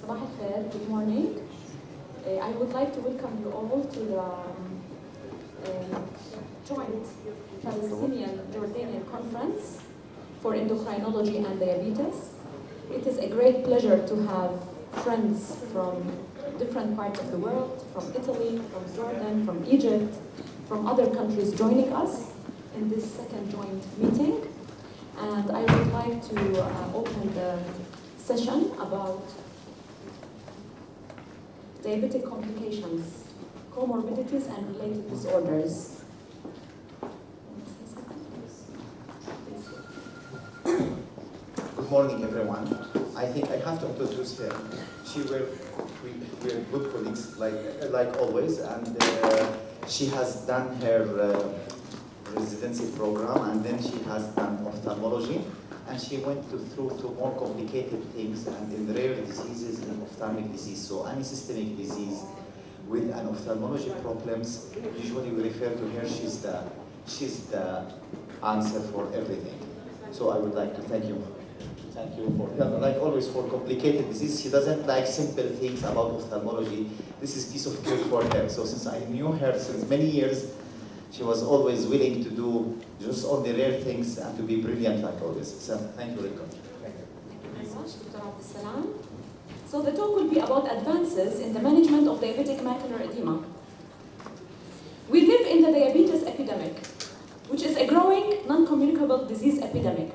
صباح الخير, good morning. I would like to welcome you all to the joint Palestinian-Jordanian conference for endocrinology and diabetes. It is a great pleasure to have friends from different parts of the world, from Italy, from Jordan, from Egypt, from other countries joining us in this second joint meeting. And I would like to open the session about diabetic complications, comorbidities, and related disorders. Good morning, everyone. I think I have to introduce her. We're good colleagues, like always, and she has done her residency program, and then she has done ophthalmology, and she went through more complicated things, and in rare diseases and ophthalmic disease. So any systemic disease with an ophthalmology problems, usually we refer to her. She's the answer for everything. So I would like to thank you. Thank you for, like always, for complicated disease. She doesn't like simple things about ophthalmology. This is piece of cake for her. So since I knew her since many years, she was always willing to do just all the rare things and to be brilliant like always. So thank you, Rico. Thank you very much, Dr. Abdessalam. So the talk will be about advances in the management of diabetic macular edema. We live in the diabetes epidemic, which is a growing non-communicable disease epidemic.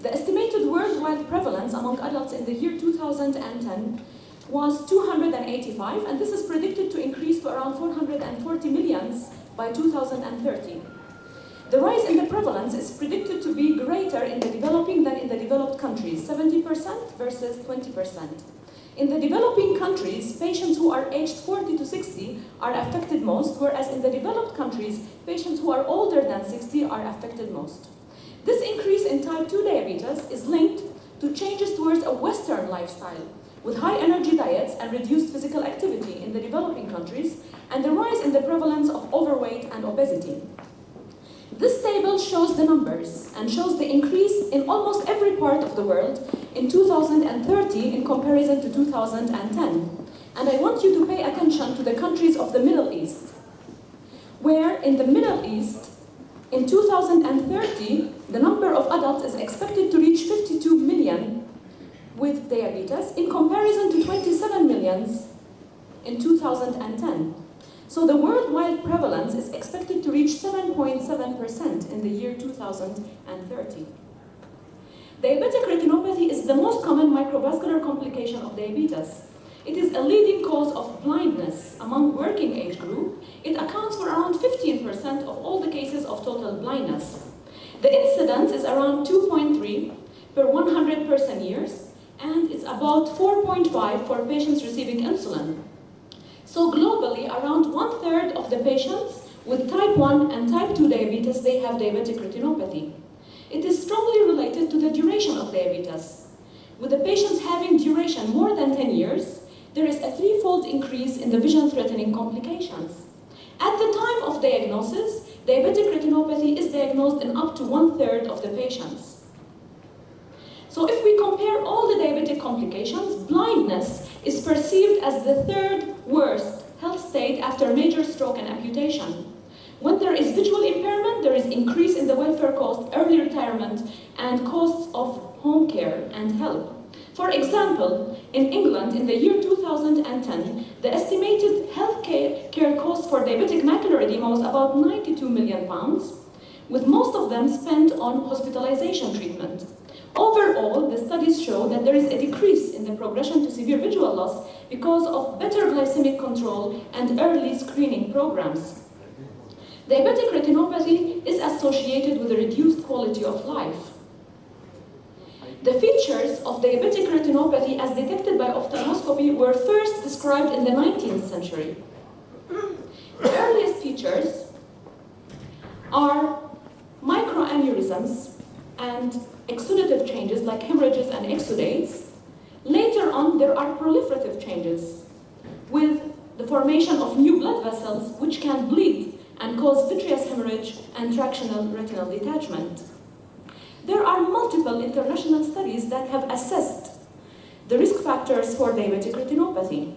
The estimated worldwide prevalence among adults in the year 2010 was 285, and this is predicted to increase to around 440 million by 2030. The rise in the prevalence is predicted to be greater in the developing than in the developed countries, 70% versus 20%. In the developing countries, patients who are aged 40 to 60 are affected most, whereas in the developed countries, patients who are older than 60 are affected most. This increase in type 2 diabetes is linked to changes towards a Western lifestyle, with high energy diets and reduced physical activity in the developing countries, and the rise in the prevalence of overweight and obesity. This table shows the numbers and shows the increase in almost every part of the world in 2030 in comparison to 2010. And I want you to pay attention to the countries of the Middle East, where in the Middle East, in 2030, the number of adults is expected to reach 52 million with diabetes in comparison to 27 million in 2010. So the worldwide prevalence is expected to reach 7.7% in the year 2030. Diabetic retinopathy is the most common microvascular complication of diabetes. It is a leading cause of blindness among working age group. It accounts for around 15% of all the cases of total blindness. The incidence is around 2.3 per 100 person years, and it's about 4.5 for patients receiving insulin. So globally, around 1/3 of the patients with type 1 and type 2 diabetes, they have diabetic retinopathy. It is strongly related to the duration of diabetes. With the patients having duration more than 10 years, there is a threefold increase in the vision-threatening complications. At the time of diagnosis, diabetic retinopathy is diagnosed in up to 1/3 of the patients. So if we compare all the diabetic complications, blindness is perceived as the third worst health state after major stroke and amputation. When there is visual impairment, there is increase in the welfare cost, early retirement, and costs of home care and help. For example, in England, in the year 2010, the estimated health care cost for diabetic macular edema was about £92 million, with most of them spent on hospitalization treatment. Overall, the studies show that there is a decrease in the progression to severe visual loss because of better glycemic control and early screening programs. Diabetic retinopathy is associated with a reduced quality of life. The features of diabetic retinopathy as detected by ophthalmoscopy were first described in the 19th century. The earliest features are microaneurysms and exudative changes like hemorrhages and exudates. Later on, there are proliferative changes with the formation of new blood vessels which can bleed and cause vitreous hemorrhage and tractional retinal detachment. There are multiple international studies that have assessed the risk factors factors for diabetic retinopathy.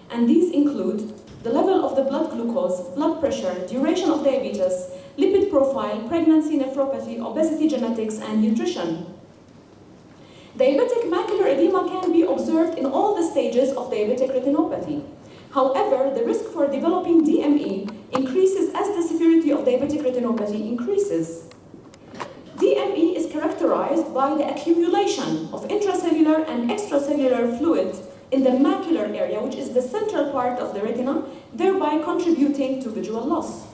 And these include the level of the blood glucose, blood pressure, duration of diabetes, lipid profile, pregnancy, nephropathy, obesity, genetics, and nutrition. Diabetic macular edema can be observed in all the stages of diabetic retinopathy. However, the risk for developing DME increases as the severity of diabetic retinopathy increases. DME is characterized by the accumulation of intracellular and extracellular fluid in the macular area, which is the central part of the retina, thereby contributing to visual loss.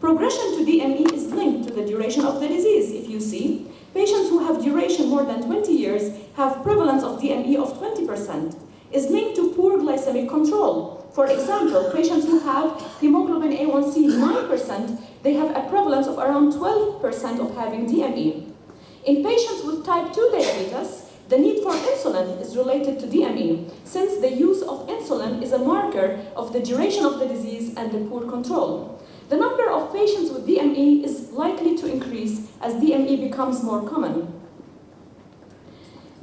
Progression to DME is linked to the duration of the disease. If you see, patients who have duration more than 20 years have prevalence of DME of 20%, is linked to poor glycemic control. For example, patients who have hemoglobin A1C 9%, they have a prevalence of around 12% of having DME. In patients with type 2 diabetes, the need for insulin is related to DME, since the use of insulin is a marker of the duration of the disease and the poor control. The number of patients with DME is likely to increase as DME becomes more common.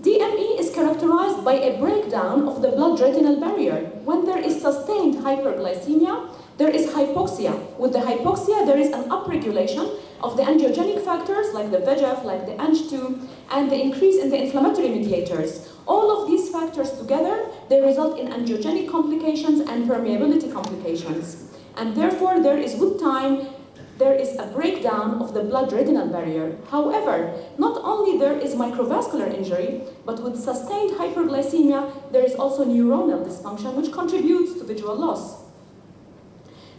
DME is characterized by a breakdown of the blood-retinal barrier. When there is sustained hyperglycemia, there is hypoxia. With the hypoxia, there is an upregulation of the angiogenic factors like the VEGF, like the Ang2, and the increase in the inflammatory mediators. All of these factors together, they result in angiogenic complications and permeability complications. And therefore, there is with time, there is a breakdown of the blood-retinal barrier. However, not only there is microvascular injury, but with sustained hyperglycemia, there is also neuronal dysfunction, which contributes to visual loss.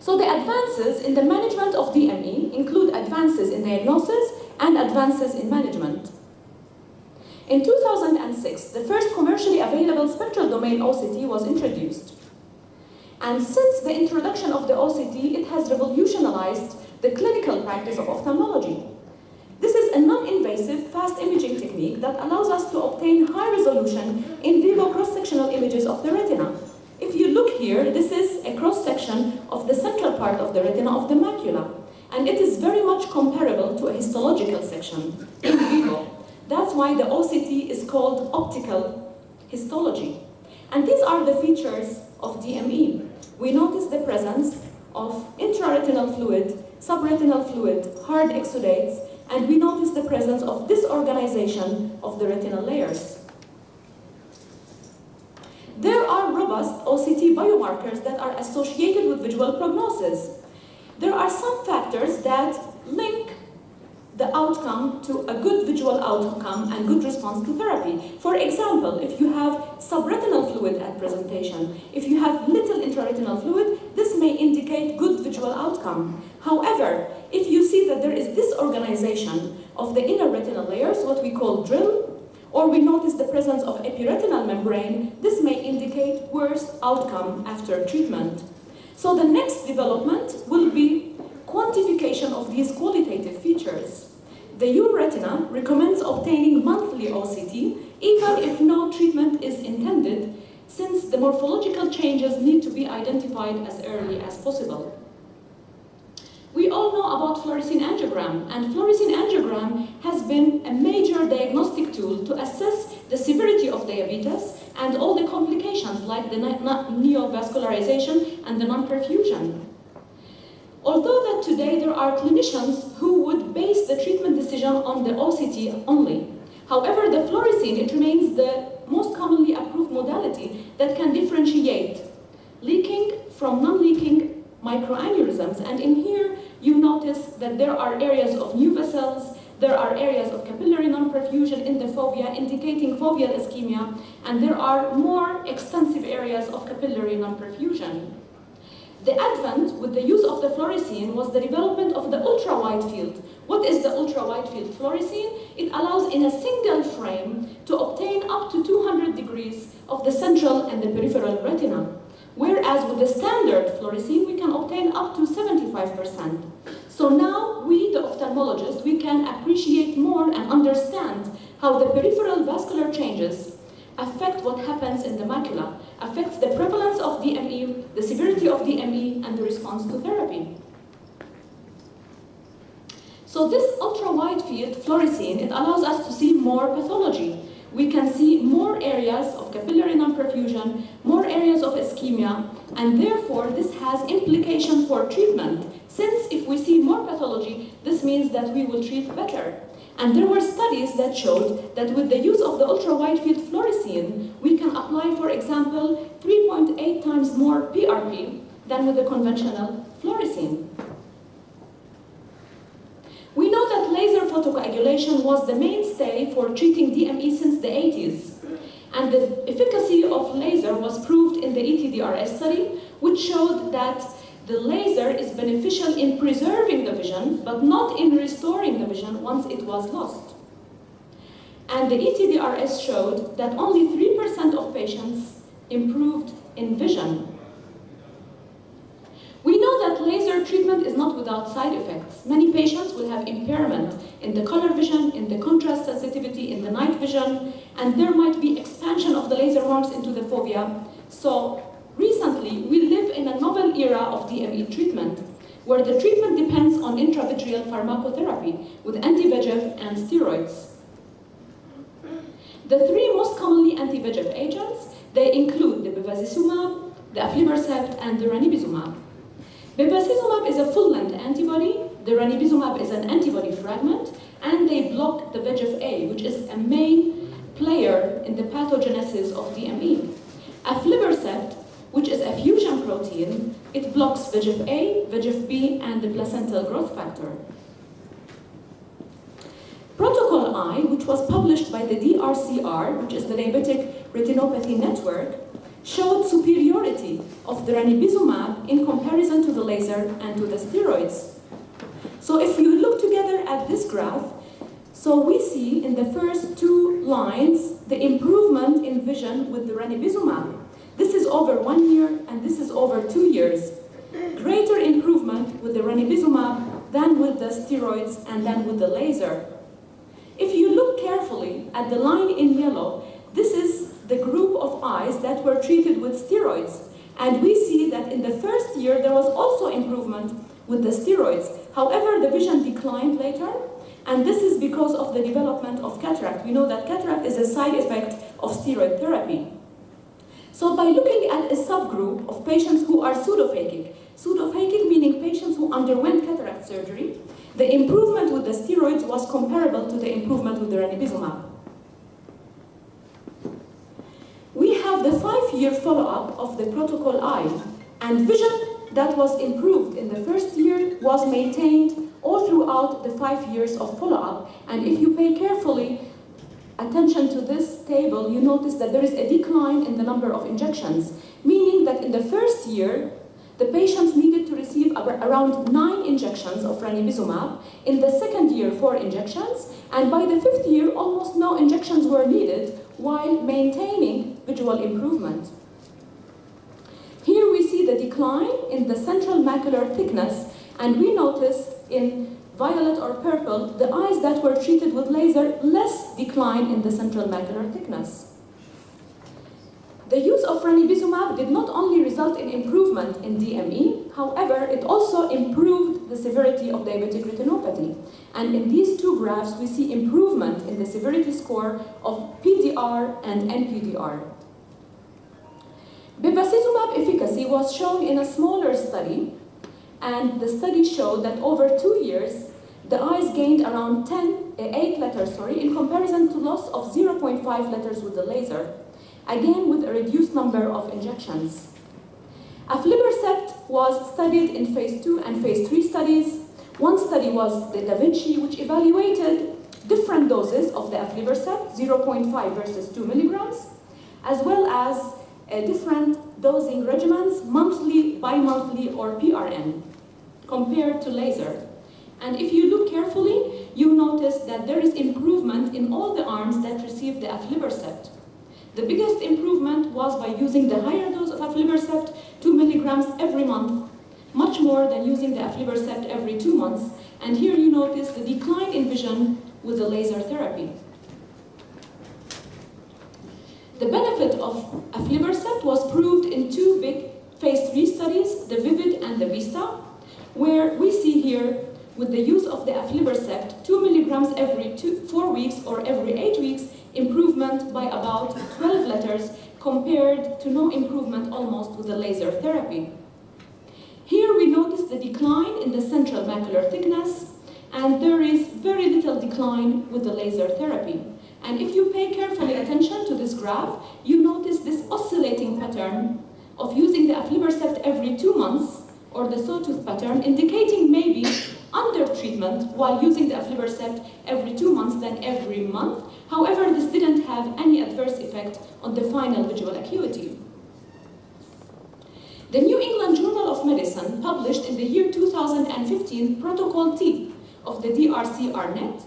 So the advances in the management of DME include advances in diagnosis and advances in management. In 2006, the first commercially available spectral domain OCT was introduced. And since the introduction of the OCT, it has revolutionized the clinical practice of ophthalmology. This is a non-invasive, fast imaging technique that allows us to obtain high-resolution in vivo cross-sectional images of the retina. If you look here, this is a cross-section of the central part of the retina of the macula, and it is very much comparable to a histological section in vivo. That's why the OCT is called optical histology. And these are the features of DME. We notice the presence of intraretinal fluid, subretinal fluid, hard exudates, and we notice the presence of disorganization of the retinal layers. There are robust OCT biomarkers that are associated with visual prognosis. There are some factors that link the outcome to a good visual outcome and good response to therapy. For example, if you have subretinal fluid at presentation, if you have little intraretinal fluid, this may indicate good visual outcome. However, if you see that there is disorganization of the inner retinal layers, what we call drill, or we notice the presence of epiretinal membrane, this may indicate worse outcome after treatment. So the next development will be quantification of these qualitative features. The EURETINA recommends obtaining monthly OCT, even if no treatment is intended, since the morphological changes need to be identified as early as possible. We all know about fluorescein angiogram, and fluorescein angiogram has been a major diagnostic tool to assess the severity of diabetes and all the complications like the neovascularization and the non-perfusion. Although that today there are clinicians who would base the treatment decision on the OCT only. However, the fluorescein, it remains the most commonly approved modality that can differentiate leaking from non-leaking microaneurysms. And in here, you notice that there are areas of new vessels, there are areas of capillary non-perfusion in the fovea, indicating foveal ischemia, and there are more extensive areas of capillary non-perfusion. The advent with the use of the fluorescein was the development of the ultra-wide field. What is the ultra-wide field fluorescein? It allows in a single frame to obtain up to 200 degrees of the central and the peripheral retina. Whereas with the standard fluorescein, we can obtain up to 75%. So now we, the ophthalmologists, we can appreciate more and understand how the peripheral vascular changes affect what happens in the macula, affects the prevalence of DME, the severity of DME, and the response to therapy. So this ultra-wide field fluorescein, it allows us to see more pathology. we can see more areas of capillary non-perfusion, more areas of ischemia, and therefore this has implication for treatment. Since if we see more pathology, this means that we will treat better. And there were studies that showed that with the use of the ultra-wide field fluorescein, we can apply, for example, 3.8 times more PRP than with the conventional fluorescein. We know that laser photocoagulation was the mainstay for treating DME since the 80s. And the efficacy of laser was proved in the ETDRS study, which showed that the laser is beneficial in preserving the vision, but not in restoring the vision once it was lost. And the ETDRS showed that only 3% of patients improved in vision. We know that laser treatment is not without side effects. Many patients will have impairment in the color vision, in the contrast sensitivity, in the night vision, and there might be expansion of the laser marks into the fovea. So recently, we live in a novel era of DME treatment, where the treatment depends on intravitreal pharmacotherapy with anti-VEGF and steroids. The three most commonly anti-VEGF agents, they include the bevacizumab, the aflibercept, and the ranibizumab. Bevacizumab is a full-length antibody, the ranibizumab is an antibody fragment, and they block the VEGF-A, which is a main player in the pathogenesis of DME. Aflibercept, which is a fusion protein, it blocks VEGF-A, VEGF-B, and the placental growth factor. Protocol I, which was published by the DRCR, which is the Diabetic Retinopathy Network, showed superiority of the ranibizumab in comparison to the laser and to the steroids. So if you look together at this graph, so we see in the first two lines the improvement in vision with the ranibizumab. This is over 1 year and this is over 2 years. Greater improvement with the ranibizumab than with the steroids and then with the laser. If you look carefully at the line in yellow, this is the group of eyes that were treated with steroids. And we see that in the first year there was also improvement with the steroids. However, the vision declined later, and this is because of the development of cataract. We know that cataract is a side effect of steroid therapy. So by looking at a subgroup of patients who are pseudophakic meaning patients who underwent cataract surgery, the improvement with the steroids was comparable to the improvement with the ranibizumab. We have the 5-year follow-up of the Protocol I, and vision that was improved in the first year was maintained all throughout the 5 years of follow-up. And if you pay carefully attention to this table, you notice that there is a decline in the number of injections, meaning that in the first year, the patients needed to receive around 9 injections of ranibizumab, in the second year 4 injections, and by the 5th year almost no injections were needed while maintaining visual improvement. Here we see the decline in the central macular thickness, and we notice in violet or purple, the eyes that were treated with laser, less decline in the central macular thickness. The use of ranibizumab did not only result in improvement in DME, however, it also improved the severity of diabetic retinopathy. And in these two graphs, we see improvement in the severity score of PDR and NPDR. Bevacizumab efficacy was shown in a smaller study, and the study showed that over 2 years, the eyes gained around 8 letters, in comparison to loss of 0.5 letters with the laser, again with a reduced number of injections. Aflibercept was studied in phase 2 and phase 3 studies. One study was the Da Vinci, which evaluated different doses of the aflibercept, 0.5 versus 2 milligrams, as well as different dosing regimens, monthly, bi-monthly, or PRN, compared to laser. And if you look carefully, you notice that there is improvement in all the arms that received the aflibercept. The biggest improvement was by using the higher dose of aflibercept, 2 milligrams every month, much more than using the aflibercept every 2 months. And here you notice the decline in vision with the laser therapy. The benefit of aflibercept was proved in 2 big phase 3 studies, the VIVID and the VISTA, where we see here with the use of the aflibercept, 2 milligrams every 4 weeks or every 8 weeks improvement by about 12 letters compared to no improvement almost with the laser therapy. Here we notice the decline in the central macular thickness, and there is very little decline with the laser therapy. And if you pay carefully attention to this graph, you notice this oscillating pattern of using the aflibercept every 2 months, or the sawtooth pattern, indicating maybe under treatment while using the aflibercept every 2 months than every month. However, this didn't have any adverse effect on the final visual acuity. The New England Journal of Medicine published in the year 2015 Protocol T of the DRC-RNet.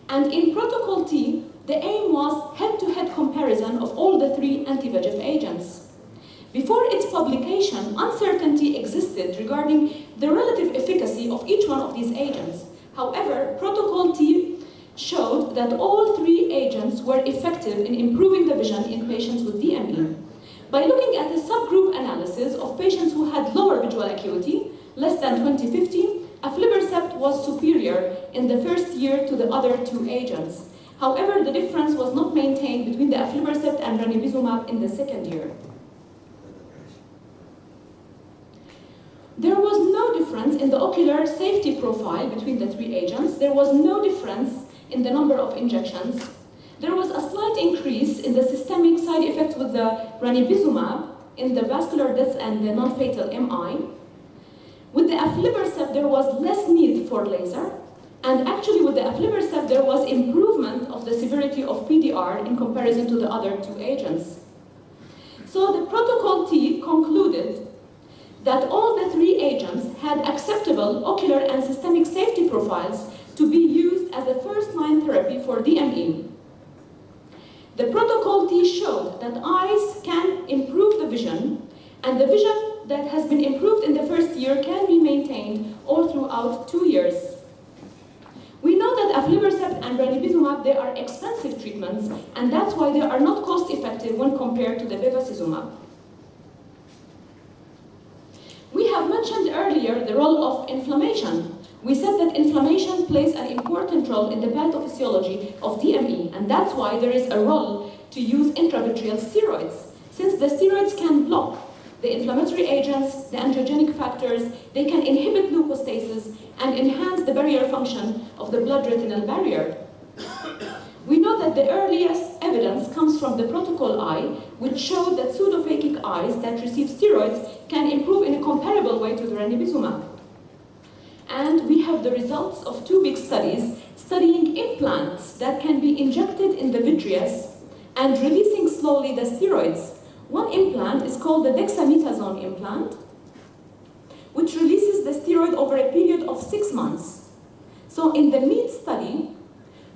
And in Protocol T, the aim was head-to-head comparison of all the 3 anti-VEGF agents. Before its publication, uncertainty existed regarding the relative efficacy of each one of these agents. However, Protocol T showed that all 3 agents were effective in improving the vision in patients with DME. By looking at the subgroup analysis of patients who had lower visual acuity, less than 20/50, aflibercept was superior in the first year to the other 2 agents. However, the difference was not maintained between the aflibercept and ranibizumab in the second year. There was no difference in the ocular safety profile between the 3 agents. There was no difference in the number of injections. There was a slight increase in the systemic side effects with the ranibizumab in the vascular deaths and the non-fatal MI. With the aflibercept, there was less need for laser, and actually with the aflibercept, there was improvement of the severity of PDR in comparison to the other 2 agents. So the Protocol T concluded that all the 3 agents had acceptable ocular and systemic safety profiles to be used as a first-line therapy for DME. The Protocol T showed that eyes can improve the vision, and the vision that has been improved in the first year can be maintained all throughout 2 years. We know that aflibercept and ranibizumab, they are expensive treatments, and that's why they are not cost-effective when compared to the bevacizumab. We have mentioned earlier the role of inflammation. We said that inflammation plays an important role in the pathophysiology of DME, and that's why there is a role to use intravitreal steroids. Since the steroids can block the inflammatory agents, the angiogenic factors, they can inhibit leukostasis and enhance the barrier function of the blood-retinal barrier. We know that the earliest evidence comes from the Protocol I, which showed that pseudophakic eyes that receive steroids can improve in a comparable way to the ranibizumab. And we have the results of 2 big studies studying implants that can be injected in the vitreous and releasing slowly the steroids. One implant is called the dexamethasone implant, which releases the steroid over a period of 6 months. So in the MEET study,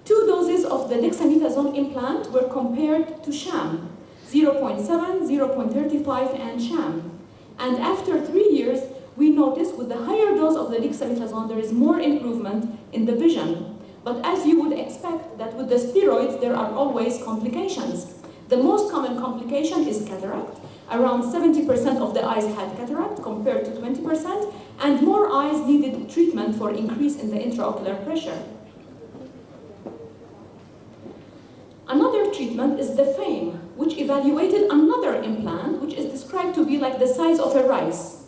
2 doses of the dexamethasone implant were compared to sham, 0.7, 0.35, and sham. And after 3 years, we noticed with the higher dose of the dexamethasone, there is more improvement in the vision. But as you would expect, that with the steroids, there are always complications. The most common complication is cataract. Around 70% of the eyes had cataract compared to 20%, and more eyes needed treatment for increase in the intraocular pressure. Another treatment is the FAME, which evaluated another implant, which is described to be like the size of a rice.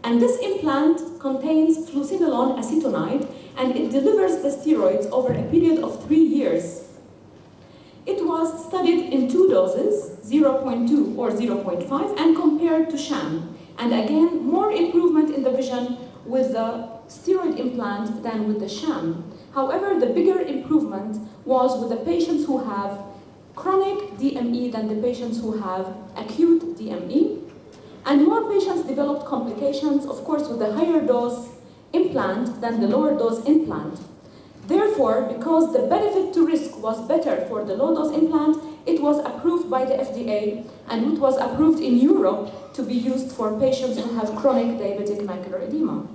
And this implant contains fluocinolone acetonide, and it delivers the steroids over a period of 3 years. It was studied in 2 doses, 0.2 or 0.5, and compared to sham. And again, more improvement in the vision with the steroid implant than with the sham. However, the bigger improvement was with the patients who have chronic DME than the patients who have acute DME. And more patients developed complications, of course, with the higher dose implant than the lower dose implant. Therefore, because the benefit to risk was better for the low dose implant, it was approved by the FDA, and it was approved in Europe to be used for patients who have chronic diabetic macular edema.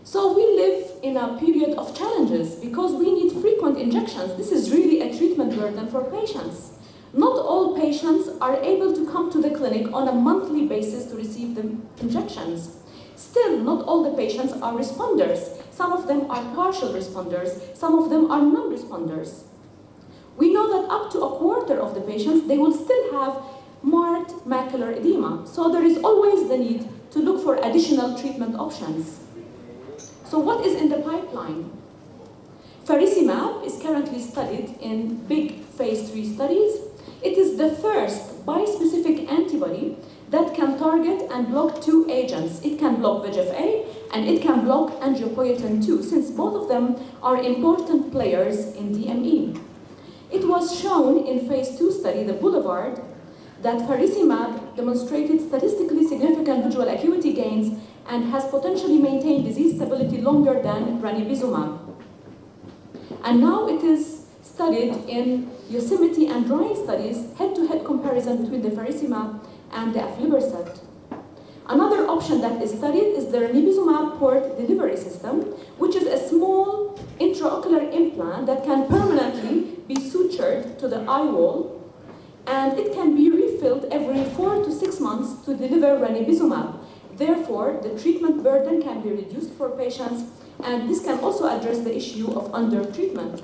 So we live in a period of challenges because we need frequent injections. This is really a treatment burden for patients. Not all patients are able to come to the clinic on a monthly basis to receive the injections. Still, not all the patients are responders. Some of them are partial responders, some of them are non-responders. We know that up to a quarter of the patients, they will still have marked macular edema. So there is always the need to look for additional treatment options. So what is in the pipeline? Faricimab is currently studied in big phase 3 studies. It is the first bispecific antibody that can target and block two agents. It can block VEGF-A and it can block angiopoietin-2, since both of them are important players in DME. It was shown in phase 2 study, the Boulevard, that faricimab demonstrated statistically significant visual acuity gains and has potentially maintained disease stability longer than ranibizumab. And now it is studied in Yosemite and drying studies, head-to-head comparison between the faricimab and the aflibercept. Another option that is studied is the ranibizumab port delivery system, which is a small intraocular implant that can permanently be sutured to the eye wall, and it can be refilled every 4 to 6 months to deliver ranibizumab. Therefore, the treatment burden can be reduced for patients, and this can also address the issue of under-treatment.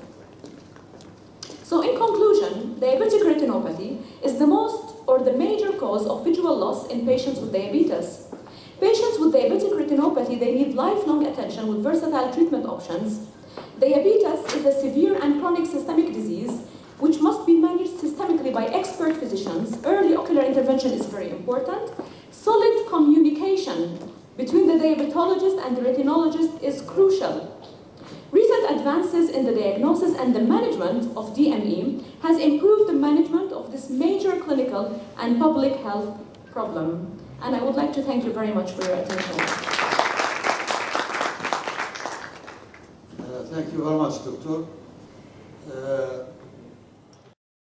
So in conclusion, diabetic retinopathy is the most or the major cause of visual loss in patients with diabetes. Patients with diabetic retinopathy, they need lifelong attention with versatile treatment options. Diabetes is a severe and chronic systemic disease which must be managed systemically by expert physicians. Early ocular intervention is very important. Solid communication between the diabetologist and the retinologist is crucial. Recent advances in the diagnosis and the management of DME has improved the management of this major clinical and public health problem. And I would like to thank you very much for your attention. Thank you very much, Doctor.